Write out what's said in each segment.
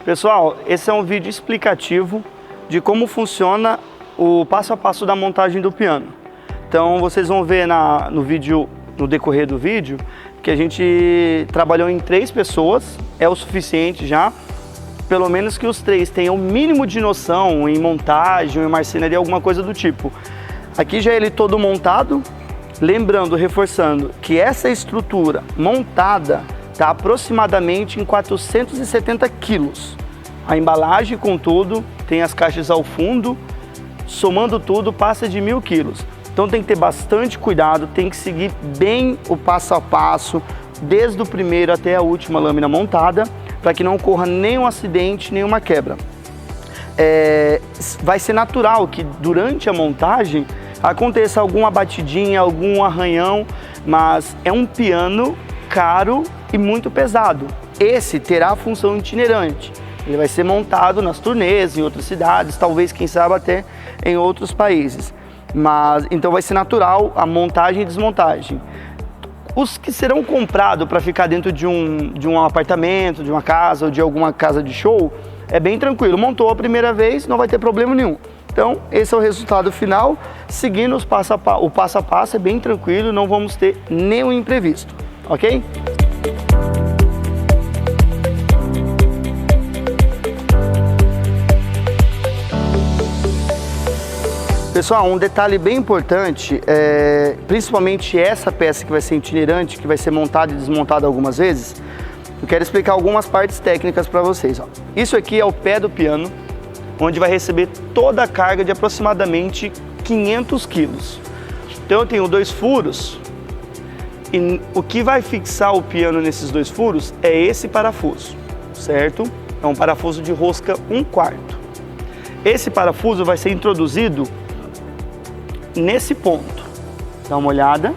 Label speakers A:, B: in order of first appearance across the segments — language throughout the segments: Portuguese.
A: Pessoal, esse é um vídeo explicativo de como funciona o passo a passo da montagem do piano. Então vocês vão ver no decorrer do vídeo que a gente trabalhou em 3 pessoas, é o suficiente já, pelo menos que os 3 tenham o mínimo de noção em montagem, em marcenaria, alguma coisa do tipo. Aqui já é ele todo montado, lembrando, reforçando, que essa estrutura montada está aproximadamente em 470 quilos. A embalagem com tudo, tem as caixas ao fundo, somando tudo passa de 1000 quilos. Então tem que ter bastante cuidado, tem que seguir bem o passo a passo, desde o primeiro até a última lâmina montada, para que não ocorra nenhum acidente, nenhuma quebra. Vai ser natural que durante a montagem aconteça alguma batidinha, algum arranhão, mas é um piano caro e muito pesado. Esse terá a função itinerante. Ele vai ser montado nas turnês, em outras cidades, talvez, quem sabe, até em outros países. Mas então vai ser natural a montagem e desmontagem. Os que serão comprados para ficar dentro de um apartamento, de uma casa ou de alguma casa de show, é bem tranquilo. Montou a primeira vez, não vai ter problema nenhum. Então, esse é o resultado final. Seguindo o passo a passo, é bem tranquilo, não vamos ter nenhum imprevisto, ok? Pessoal, um detalhe bem importante, principalmente essa peça que vai ser itinerante, que vai ser montada e desmontada algumas vezes, eu quero explicar algumas partes técnicas para vocês. Ó. Isso aqui é o pé do piano, onde vai receber toda a carga de aproximadamente 500 quilos. Então eu tenho 2 furos, e o que vai fixar o piano nesses 2 furos é esse parafuso, certo? É um parafuso de rosca 1/4. Esse parafuso vai ser introduzido nesse ponto. Dá uma olhada.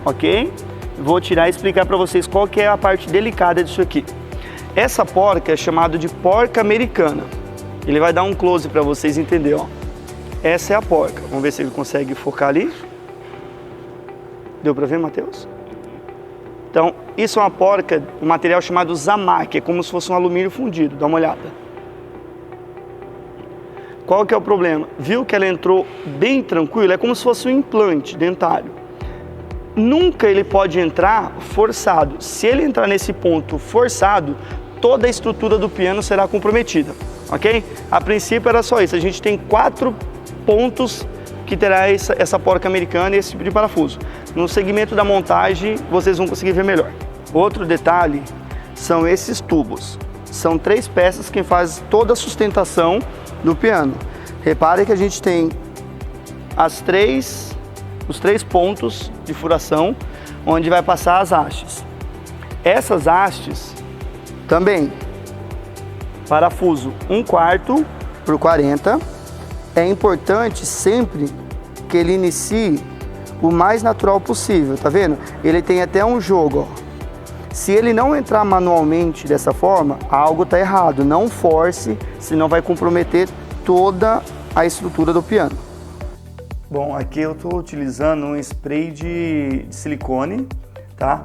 A: Ok? Vou tirar e explicar para vocês qual que é a parte delicada disso aqui. Essa porca é chamada de porca americana. Ele vai dar um close para vocês entenderem. Ó. Essa é a porca. Vamos ver se ele consegue focar ali. Deu para ver, Matheus? Então, isso é uma porca, um material chamado Zamac, é como se fosse um alumínio fundido. Dá uma olhada. Qual que é o problema? Viu que ela entrou bem tranquila? É como se fosse um implante dentário. Nunca ele pode entrar forçado. Se ele entrar nesse ponto forçado, toda a estrutura do piano será comprometida, ok? A princípio era só isso. A gente tem 4 pontos que terá essa porca americana e esse tipo de parafuso. No segmento da montagem, vocês vão conseguir ver melhor. Outro detalhe são esses tubos. São 3 peças que fazem toda a sustentação do piano. Repare que a gente tem os 3 pontos de furação onde vai passar as hastes. Essas hastes também, parafuso 1/4 por 40. É importante sempre que ele inicie o mais natural possível, tá vendo? Ele tem até um jogo, ó. Se ele não entrar manualmente dessa forma, algo está errado. Não force, senão vai comprometer toda a estrutura do piano. Bom, aqui eu estou utilizando um spray de silicone, tá?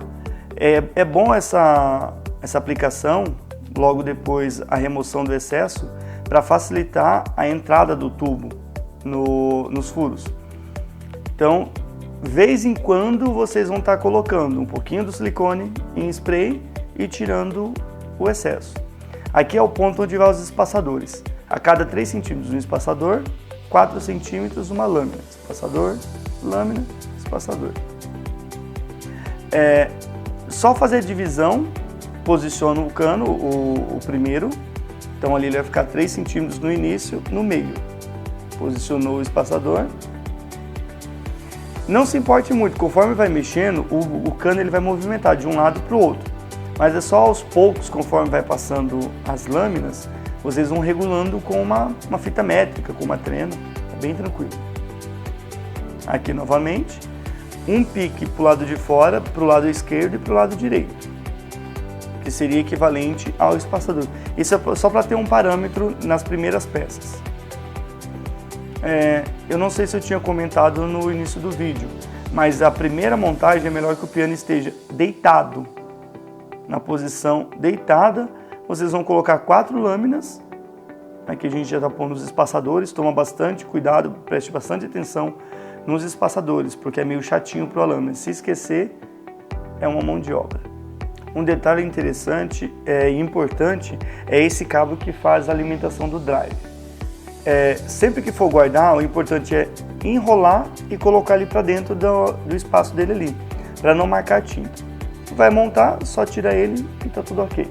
A: É bom essa aplicação, logo depois a remoção do excesso, para facilitar a entrada do tubo nos furos. Então, vez em quando vocês vão estar colocando um pouquinho do silicone em spray e tirando o excesso. Aqui é o ponto onde vai os espaçadores. A cada 3 centímetros um espaçador, 4 centímetros uma lâmina. Espaçador, lâmina, espaçador. Só fazer a divisão, posiciona o cano, o primeiro. Então ali ele vai ficar 3 centímetros no início, no meio. Posicionou o espaçador. Não se importe muito, conforme vai mexendo, o cano ele vai movimentar de um lado para o outro. Mas é só aos poucos, conforme vai passando as lâminas, vocês vão regulando com uma fita métrica, com uma trena, é bem tranquilo. Aqui novamente, um pique para o lado de fora, para o lado esquerdo e para o lado direito, que seria equivalente ao espaçador. Isso é só para ter um parâmetro nas primeiras peças. Eu não sei se eu tinha comentado no início do vídeo, mas a primeira montagem é melhor que o piano esteja deitado, na posição deitada, vocês vão colocar 4 lâminas. Aqui a gente já está pondo os espaçadores, toma bastante cuidado, preste bastante atenção nos espaçadores, porque é meio chatinho para o alumno. Se esquecer, é uma mão de obra. Um detalhe interessante e importante é esse cabo que faz a alimentação do drive. Sempre que for guardar, o importante é enrolar e colocar ele para dentro do espaço dele ali, para não marcar tinta. Vai montar, só tira ele e está tudo ok.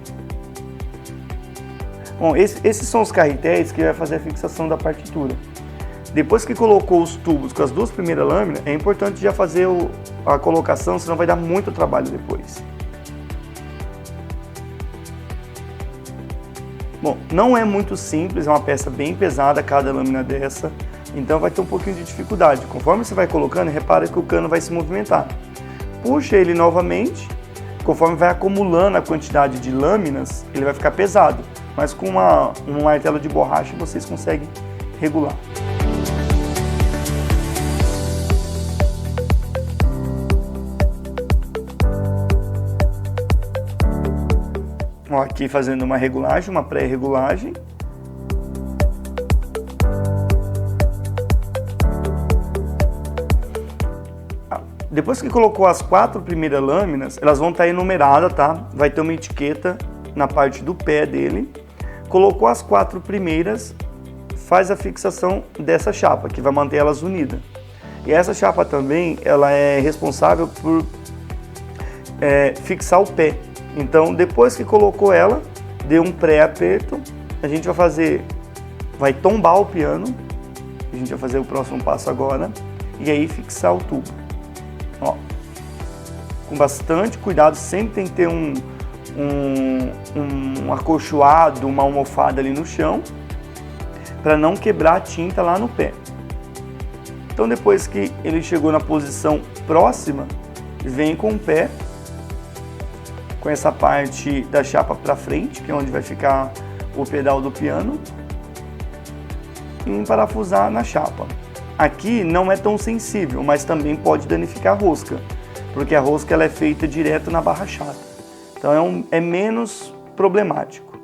A: Bom, esses são os carretéis que vai fazer a fixação da partitura. Depois que colocou os tubos com as 2 primeiras lâminas, é importante já fazer a colocação, senão vai dar muito trabalho depois. Bom, não é muito simples, é uma peça bem pesada cada lâmina dessa, então vai ter um pouquinho de dificuldade. Conforme você vai colocando, repara que o cano vai se movimentar. Puxa ele novamente, conforme vai acumulando a quantidade de lâminas, ele vai ficar pesado, mas com um martelo de borracha vocês conseguem regular. Ó, aqui fazendo uma regulagem, uma pré-regulagem. Depois que colocou as 4 primeiras lâminas, elas vão estar enumeradas, tá? Vai ter uma etiqueta na parte do pé dele. Colocou as 4 primeiras, faz a fixação dessa chapa, que vai manter elas unidas. E essa chapa também, ela é responsável por fixar o pé. Então, depois que colocou ela, deu um pré-aperto, a gente vai tombar o piano, a gente vai fazer o próximo passo agora, e aí fixar o tubo. Ó, com bastante cuidado, sempre tem que ter um acolchoado, uma almofada ali no chão, para não quebrar a tinta lá no pé. Então, depois que ele chegou na posição próxima, vem com o pé, com essa parte da chapa para frente, que é onde vai ficar o pedal do piano, e emparafusar na chapa. Aqui não é tão sensível, mas também pode danificar a rosca, porque a rosca ela é feita direto na barra chata. Então é menos problemático.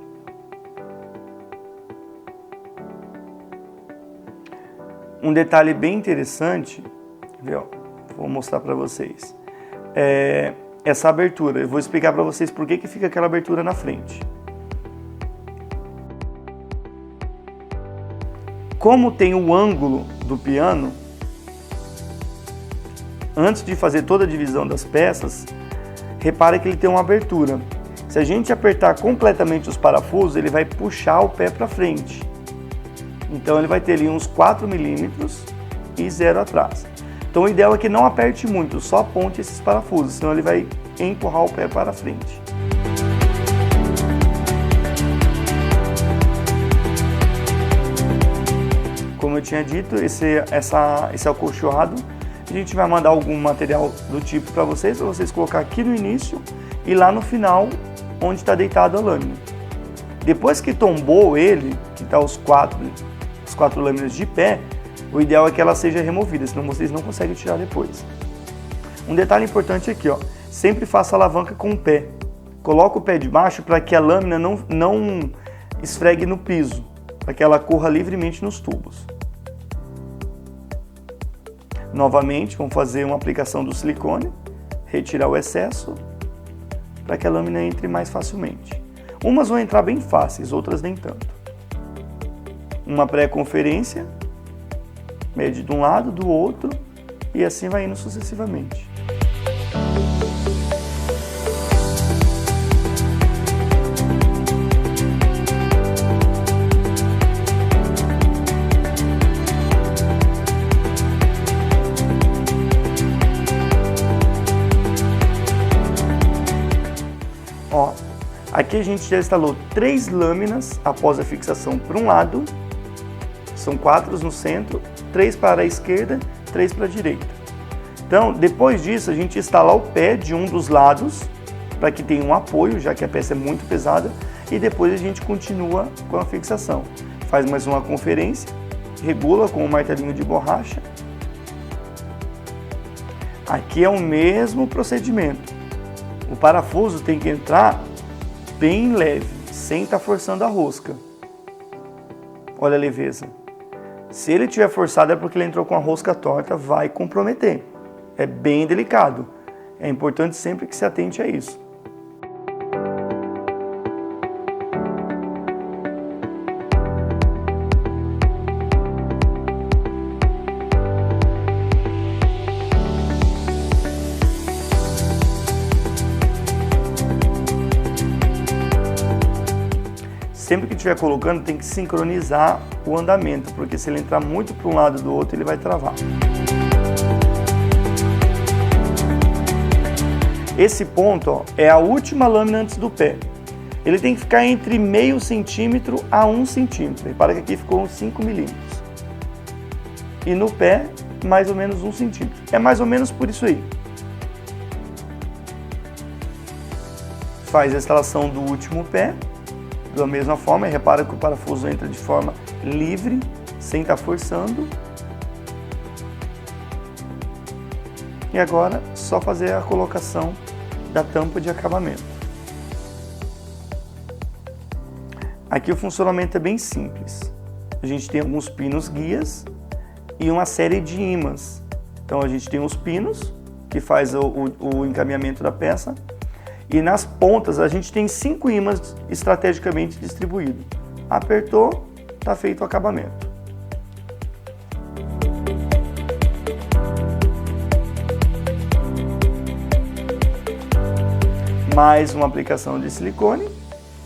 A: Um detalhe bem interessante, vou mostrar para vocês, essa abertura. Eu vou explicar para vocês por que fica aquela abertura na frente. Como tem o ângulo do piano, antes de fazer toda a divisão das peças, repara que ele tem uma abertura. Se a gente apertar completamente os parafusos, ele vai puxar o pé para frente. Então ele vai ter ali uns 4 milímetros e 0 atrás. Então o ideal é que não aperte muito, só aponte esses parafusos, senão ele vai empurrar o pé para frente. Como eu tinha dito, esse acolchoado, a gente vai mandar algum material do tipo para vocês colocar aqui no início e lá no final, onde está deitado a lâmina. Depois que tombou ele, que está os 4 lâminas de pé, o ideal é que ela seja removida, senão vocês não conseguem tirar depois. Um detalhe importante aqui, ó, sempre faça a alavanca com o pé. Coloca o pé de baixo para que a lâmina não esfregue no piso, para que ela corra livremente nos tubos. Novamente, vamos fazer uma aplicação do silicone, retirar o excesso, para que a lâmina entre mais facilmente. Umas vão entrar bem fáceis, outras nem tanto. Uma pré-conferência, mede de um lado, do outro, e assim vai indo sucessivamente. Ó, aqui a gente já instalou 3 lâminas após a fixação para um lado, são 4 no centro, 3 para a esquerda, 3 para a direita. Então, depois disso, a gente instala o pé de um dos lados, para que tenha um apoio, já que a peça é muito pesada, e depois a gente continua com a fixação. Faz mais uma conferência, regula com o martelinho de borracha. Aqui é o mesmo procedimento. O parafuso tem que entrar bem leve, sem estar forçando a rosca. Olha a leveza. Se ele tiver forçado é porque ele entrou com a rosca torta, vai comprometer. É bem delicado. É importante sempre que se atente a isso. Sempre que estiver colocando, tem que sincronizar o andamento, porque se ele entrar muito para um lado ou do outro, ele vai travar. Esse ponto, ó, é a última lâmina antes do pé. Ele tem que ficar entre meio centímetro a 1 centímetro. Repara que aqui ficou uns 5 milímetros. E no pé, mais ou menos 1 centímetro. É mais ou menos por isso aí. Faz a instalação do último pé. Da mesma forma, repara que o parafuso entra de forma livre, sem estar forçando. E agora, só fazer a colocação da tampa de acabamento. Aqui o funcionamento é bem simples. A gente tem alguns pinos guias e uma série de ímãs. Então a gente tem os pinos, que faz o encaminhamento da peça. E nas pontas a gente tem 5 ímãs estrategicamente distribuídos. Apertou, está feito o acabamento. Mais uma aplicação de silicone.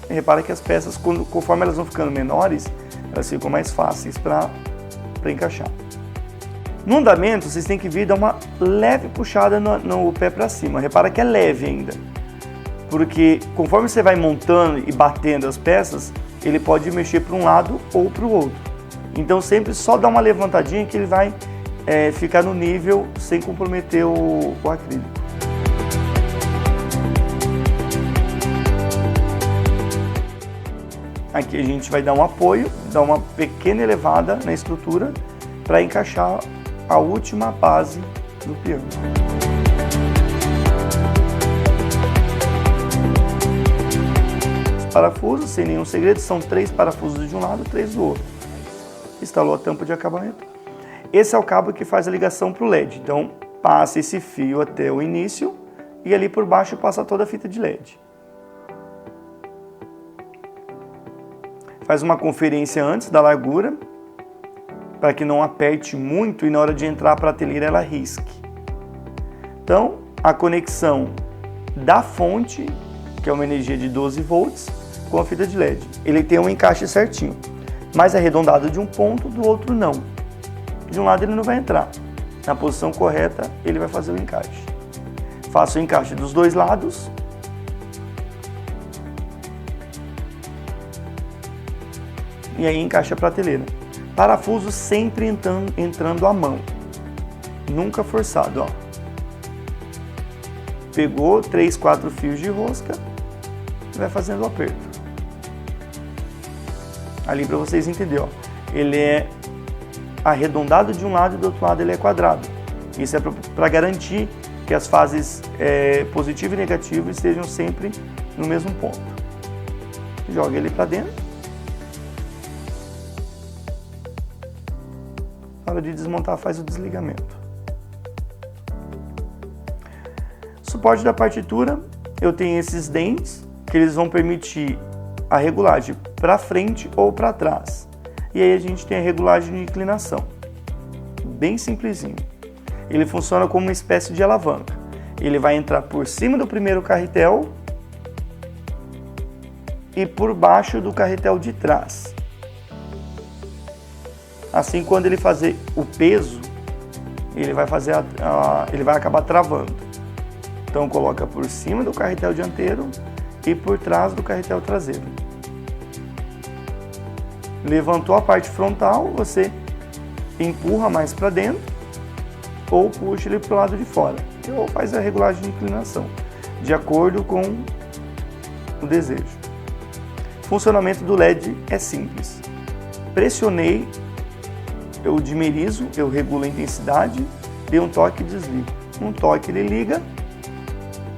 A: E repara que as peças, conforme elas vão ficando menores, elas ficam mais fáceis para encaixar. No andamento, vocês têm que vir dar uma leve puxada no pé para cima. Repara que é leve ainda. Porque conforme você vai montando e batendo as peças, ele pode mexer para um lado ou para o outro. Então sempre só dá uma levantadinha que ele vai ficar no nível sem comprometer o acrílico. Aqui a gente vai dar um apoio, dar uma pequena elevada na estrutura para encaixar a última base do piano. Parafusos, sem nenhum segredo, são 3 parafusos de um lado, 3 do outro. Instalou a tampa de acabamento. Esse é o cabo que faz a ligação para o LED. Então, passa esse fio até o início e ali por baixo passa toda a fita de LED. Faz uma conferência antes da largura, para que não aperte muito e na hora de entrar a prateleira ela risque. Então, a conexão da fonte, que é uma energia de 12 volts, com a fita de LED. Ele tem um encaixe certinho, mas arredondado de um ponto, do outro não. De um lado ele não vai entrar. Na posição correta, ele vai fazer o encaixe. Faço o encaixe dos dois lados. E aí encaixa a prateleira. Parafuso sempre entrando à mão. Nunca forçado, ó. Pegou 3, 4 fios de rosca e vai fazendo o aperto. Ali para vocês entenderem, ó. Ele é arredondado de um lado e do outro lado ele é quadrado. Isso é para garantir que as fases positivo e negativo estejam sempre no mesmo ponto. Joga ele para dentro. Na hora de desmontar, faz o desligamento. Suporte da partitura, eu tenho esses dentes que eles vão permitir a regulagem para frente ou para trás. E aí a gente tem a regulagem de inclinação. Bem simplesinho. Ele funciona como uma espécie de alavanca. Ele vai entrar por cima do primeiro carretel e por baixo do carretel de trás. Assim, quando ele fazer o peso, ele vai acabar travando. Então coloca por cima do carretel dianteiro e por trás do carretel traseiro. Levantou a parte frontal, você empurra mais para dentro ou puxa ele para o lado de fora. Ou faz a regulagem de inclinação, de acordo com o desejo. O funcionamento do LED é simples. Pressionei, eu dimerizo, eu regulo a intensidade, dei um toque e desligo. Um toque ele liga,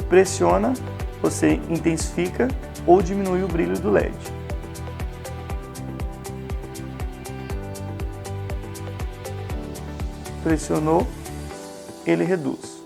A: pressiona você intensifica ou diminui o brilho do LED. Pressionou, ele reduz.